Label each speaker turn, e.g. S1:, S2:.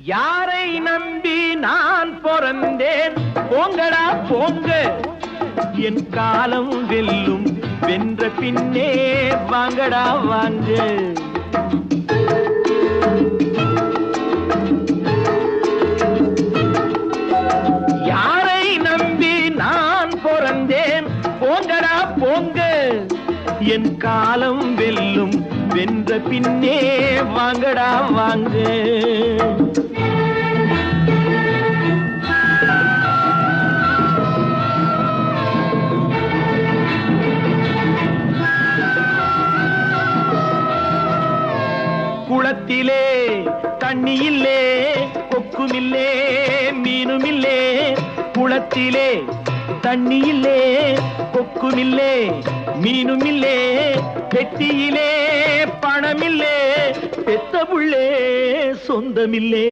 S1: யாரை நம்பி நான் பிறந்தேன்? போங்கடா போங்க, என் காலம் வெல்லும். வென்ற பின்னே வாங்கடா வாங்க. யாரை நம்பி நான் பிறந்தேன்? போங்கடா போங்க, என் காலம் வெல்லும். வென்ற பின்னே வாங்கடா வாங்க. குளத்திலே தண்ணி இல்லே, கொக்குமில்லே, மீனுமில்லே. குளத்திலே தண்ணி இல்லே, கொக்குமில்லே, மீனுமில்லே. பெட்டியிலே பணமில்லே, பெத்த புள்ளே சொந்தமில்லே.